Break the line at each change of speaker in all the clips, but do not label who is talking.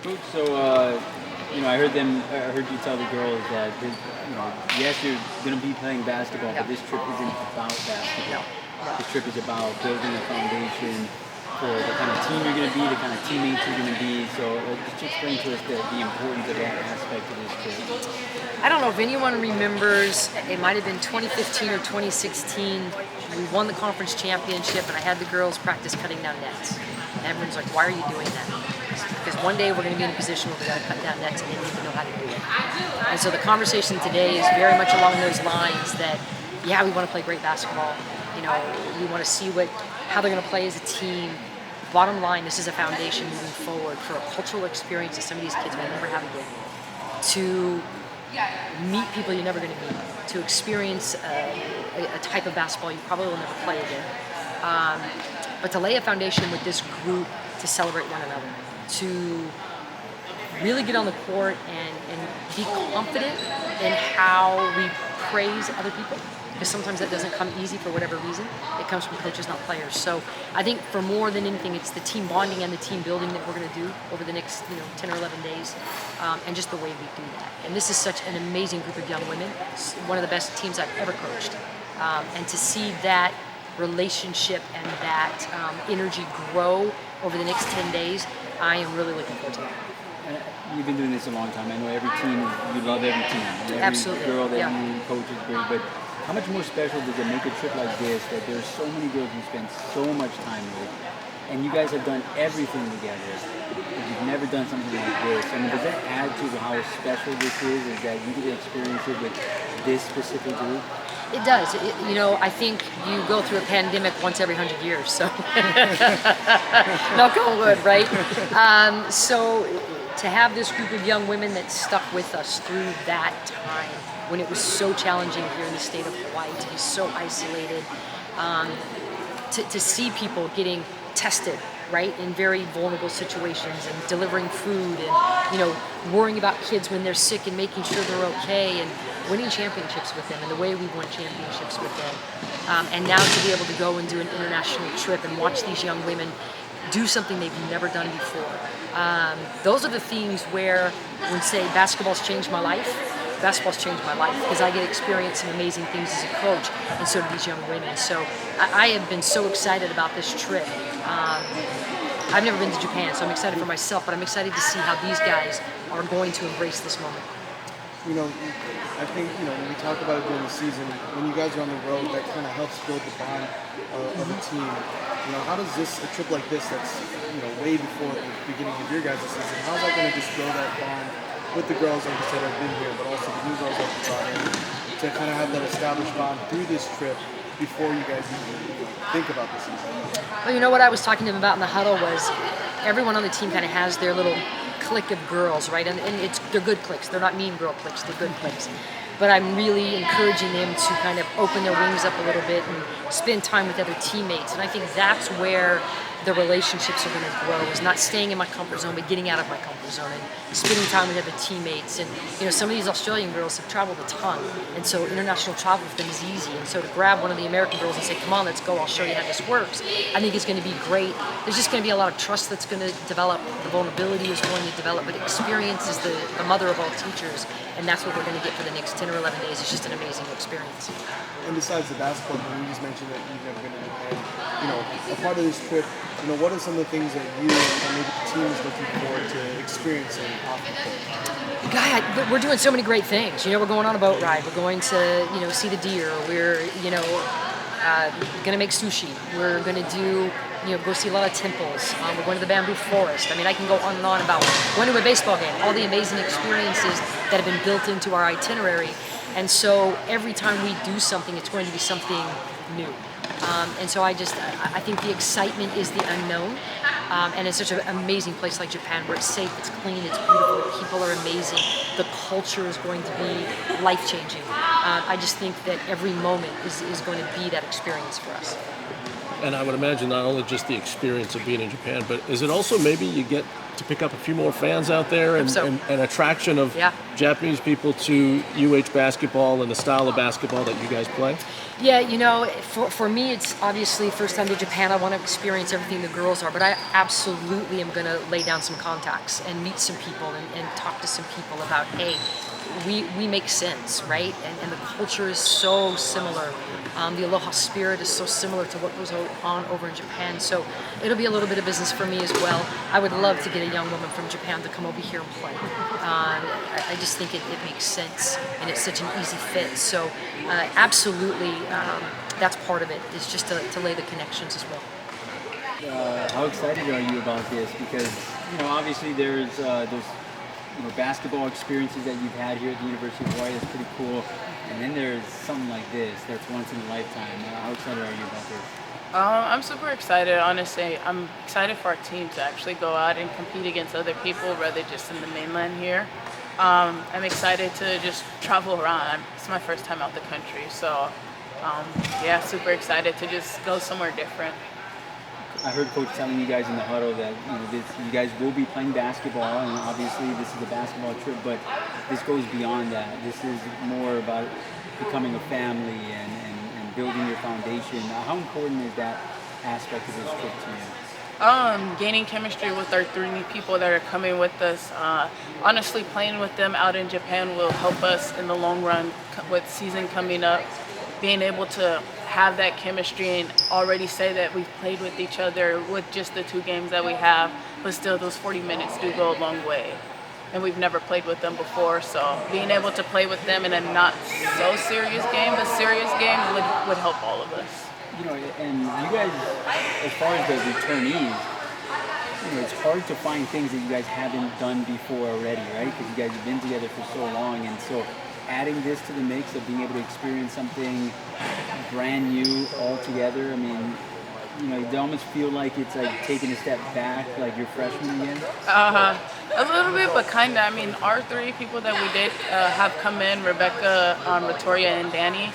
Coach, so I heard you tell the girls that yes, you're going to be playing basketball, but this trip isn't about basketball. This trip is about building a foundation for the kind of team you're going to be, the kind of teammates you're going to be. So just explain to us the importance of that aspect of this trip.
I don't know if anyone remembers, it might have been 2015 or 2016, we won the conference championship and I had the girls practice cutting down nets. And everyone's like, why are you doing that? Because one day we're going to be in a position where we got to cut down nets and they need to know how to do it. And so the conversation today is very much along those lines that, yeah, we want to play great basketball. We want to see how they're going to play as a team. Bottom line, this is a foundation moving forward for a cultural experience that some of these kids may never have again. To meet people you're never going to meet, to experience a type of basketball you probably will never play again. But to lay a foundation with this group to celebrate one another, to really get on the court and be confident in how we praise other people, because sometimes that doesn't come easy for whatever reason. It comes from coaches, not players. So I think for more than anything, it's the team bonding and the team building that we're going to do over the next 10 or 11 days, and just the way we do that. And this is such an amazing group of young women. It's one of the best teams I've ever coached. And to see that relationship and that energy grow over the next 10 days, I am really looking forward to that.
You've been doing this a long time. I know every team, you love every team. Every
Absolutely.
girl that you coach is great, but how much more special does it make a trip like this that there's so many girls you spend so much time with, and you guys have done everything together, but you've never done something like this? I mean, does that add to how special this is that you get to experience it with this specific group?
It does. I think you go through a pandemic once every 100 years, so knock on wood, right? So to have this group of young women that stuck with us through that time when it was so challenging here in the state of Hawaii, to be so isolated, to see people getting tested, right, in very vulnerable situations, and delivering food, and worrying about kids when they're sick and making sure they're okay, and winning championships with them, and the way we won championships with them, and now to be able to go and do an international trip and watch these young women do something they've never done before. Those are the things where, when say basketball's changed my life, basketball's changed my life, because I get to experience some amazing things as a coach, and so do these young women. So I have been so excited about this trip. I've never been to Japan, so I'm excited for myself, but I'm excited to see how these guys are going to embrace this moment.
I think, when we talk about it during the season, when you guys are on the road, that kind of helps build the bond of a team. How does a trip like this that's, way before the beginning of your guys' season, how's that going to just build that bond with the girls, like you said, have been here, but also the new girls that you brought in, to kind of have that established bond through this trip before you guys even think about the season?
Well, what I was talking to them about in the huddle was everyone on the team kind of has their little clique of girls, right? And they're good cliques. They're not mean girl cliques. They're good cliques. But I'm really encouraging them to kind of open their wings up a little bit and spend time with other teammates. And I think that's where the relationships are going to grow, is not staying in my comfort zone, but getting out of my comfort zone and spending time with other teammates. And some of these Australian girls have traveled a ton, and so international travel for them is easy. And so to grab one of the American girls and say, come on, let's go, I'll show you how this works, I think it's going to be great. There's just going to be a lot of trust that's going to develop. The vulnerability is going to develop, but experience is the mother of all teachers, and that's what we're going to get for the next 10 or 11 days. It's just an amazing experience.
And besides the basketball, you just mentioned that you've never been to Japan. A part of this trip, what are some of the things that you and maybe the team is looking forward to experiencing off the court?
God, we're doing so many great things. We're going on a boat ride. We're going to, see the deer. We're, going to make sushi. We're going to do, go see a lot of temples. We're going to the bamboo forest. I can go on and on about going to a baseball game, all the amazing experiences that have been built into our itinerary. And so every time we do something, it's going to be something new. And so I think the excitement is the unknown. And it's such an amazing place like Japan, where it's safe, it's clean, it's beautiful, the people are amazing, the culture is going to be life-changing. I just think that every moment is going to be that experience for us.
And I would imagine not only just the experience of being in Japan, but is it also maybe you get to pick up a few more fans out there and an attraction of Japanese people to UH basketball and the style of basketball that you guys play?
Yeah, you know, for me, it's obviously first time to Japan. I want to experience everything the girls are, but I absolutely am going to lay down some contacts and meet some people and talk to some people about, hey, we make sense, right? And the culture is so similar. The Aloha spirit is so similar to what goes on over in Japan. So it'll be a little bit of business for me as well. I would love to get a young woman from Japan to come over here and play. I just think it makes sense, and it's such an easy fit. So absolutely, that's part of it, is just to lay the connections as well.
How excited are you about this? Because, you know, obviously there's basketball experiences that you've had here at the University of Hawaii. That's pretty cool. And then there's something like this that's once in a lifetime. How excited are you about this?
I'm super excited, honestly. I'm excited for our team to actually go out and compete against other people rather just in the mainland here. I'm excited to just travel around. It's my first time out the country, so yeah, super excited to just go somewhere different.
I heard Coach telling you guys in the huddle that you guys will be playing basketball, and obviously this is a basketball trip, but this goes beyond that. This is more about becoming a family and building your foundation. How important is that aspect of this trip to you?
Gaining chemistry with our 3 new people that are coming with us. Honestly, playing with them out in Japan will help us in the long run with season coming up. Being able to have that chemistry and already say that we've played with each other with just the 2 games that we have, but still those 40 minutes do go a long way. And we've never played with them before, so being able to play with them in a not so serious game, but serious game would help all of us.
You know, and you guys, as far as the returnees, it's hard to find things that you guys haven't done before already, right? Because you guys have been together for so long, and so adding this to the mix of being able to experience something brand new all together, I mean, you almost feel like it's like taking a step back, like you're freshman again.
A little bit, but kind of. I mean, our 3 people that we did have come in, Rebecca, Ratoria, and Danny.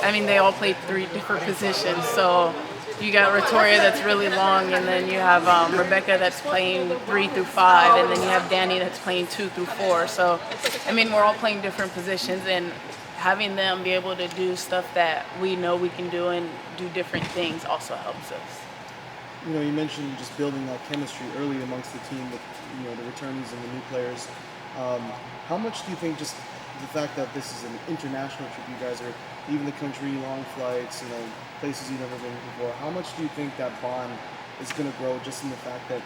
I mean, they all played 3 different positions. So you got Ratoria that's really long, and then you have Rebecca that's playing 3 through 5, and then you have Danny that's playing 2 through 4. So, I mean, we're all playing different positions, and having them be able to do stuff that we know we can do and do different things also helps us.
You know, you mentioned just building that chemistry early amongst the team with, the returnees and the new players. How much do you think just the fact that this is an international trip, you guys are leaving the country, long flights, places you've never been before, how much do you think that bond is going to grow just in the fact that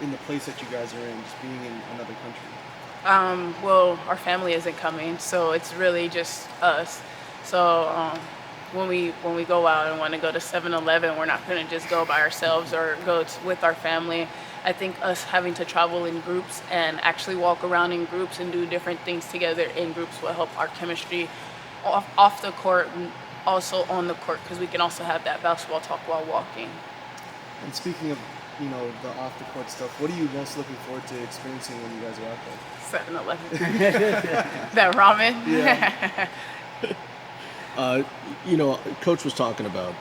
in the place that you guys are in, just being in another country?
Well, our family isn't coming, so it's really just us. So when we go out and want to go to 7-Eleven, we're not going to just go by ourselves or go with our family. I think us having to travel in groups and actually walk around in groups and do different things together in groups will help our chemistry off the court and also on the court, because we can also have that basketball talk while walking.
And speaking of the off the court stuff, what are you most looking forward to experiencing when you guys are out there?
7-Eleven. That ramen.
Yeah.
Coach was talking about,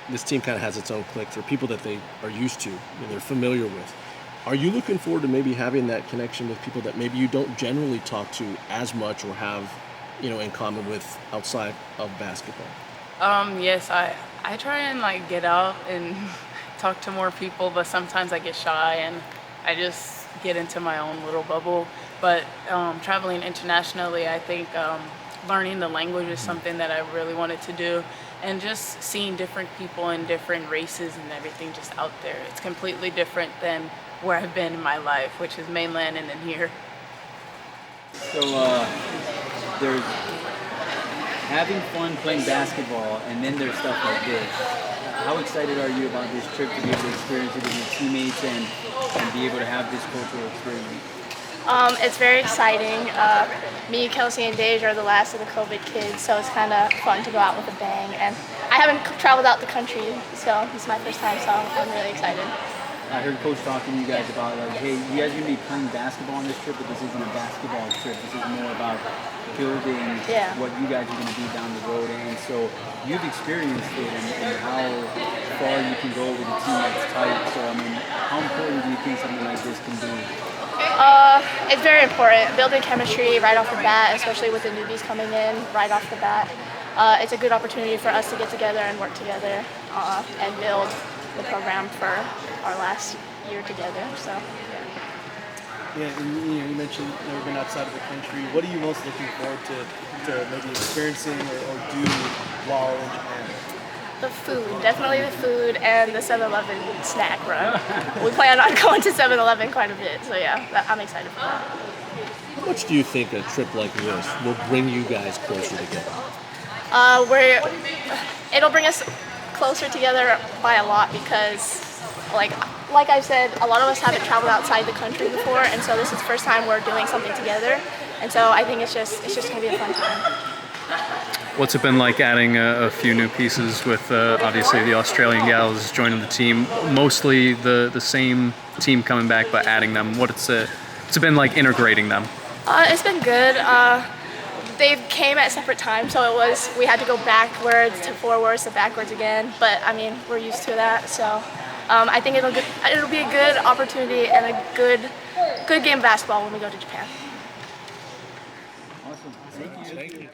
this team kind of has its own clique for people that they are used to, they're familiar with. Are you looking forward to maybe having that connection with people that maybe you don't generally talk to as much or have, in common with outside of basketball?
Yes, I try and get out and talk to more people, but sometimes I get shy and I just get into my own little bubble. But traveling internationally, I think learning the language is something that I really wanted to do, and just seeing different people and different races and everything just out there. It's completely different than where I've been in my life, which is mainland and then here.
So there's having fun playing basketball, and then there's stuff like this. How excited are you about this trip to be able to experience it with your teammates and be able to have this cultural experience?
It's very exciting. Me, Kelsey, and Daejah are the last of the COVID kids, so it's kind of fun to go out with a bang. And I haven't traveled out the country, so this is my first time, so I'm really excited.
I heard Coach talking to you guys about like, hey, you guys are gonna be playing basketball on this trip, but this isn't a basketball trip. This is more about building what you guys are gonna be down the road. And so you've experienced it and how far you can go with a team that's tight. So I mean, how important do you think something like this can be?
It's very important. Building chemistry right off the bat, especially with the newbies coming in right off the bat. It's a good opportunity for us to get together and work together and build the program for our last year together. So.
Yeah, and you mentioned never been outside of the country. What are you most looking forward to maybe experiencing or do while in Japan?
The food, definitely the food and the 7-Eleven snack run. We plan on going to 7-Eleven quite a bit, so yeah, I'm excited for that.
How much do you think a trip like this will bring you guys closer together?
It'll bring us closer together by a lot because, like I said, a lot of us haven't traveled outside the country before, and so this is the first time we're doing something together, and so I think it's just gonna be a fun time.
What's it been like adding a few new pieces with obviously the Australian gals joining the team, mostly the same team coming back, but adding them? What's it been like integrating them?
It's been good. They came at separate times, so we had to go backwards to forwards to backwards again. But I mean, we're used to that, so I think it'll be a good opportunity and a good game of basketball when we go to Japan.
Awesome. Thank you.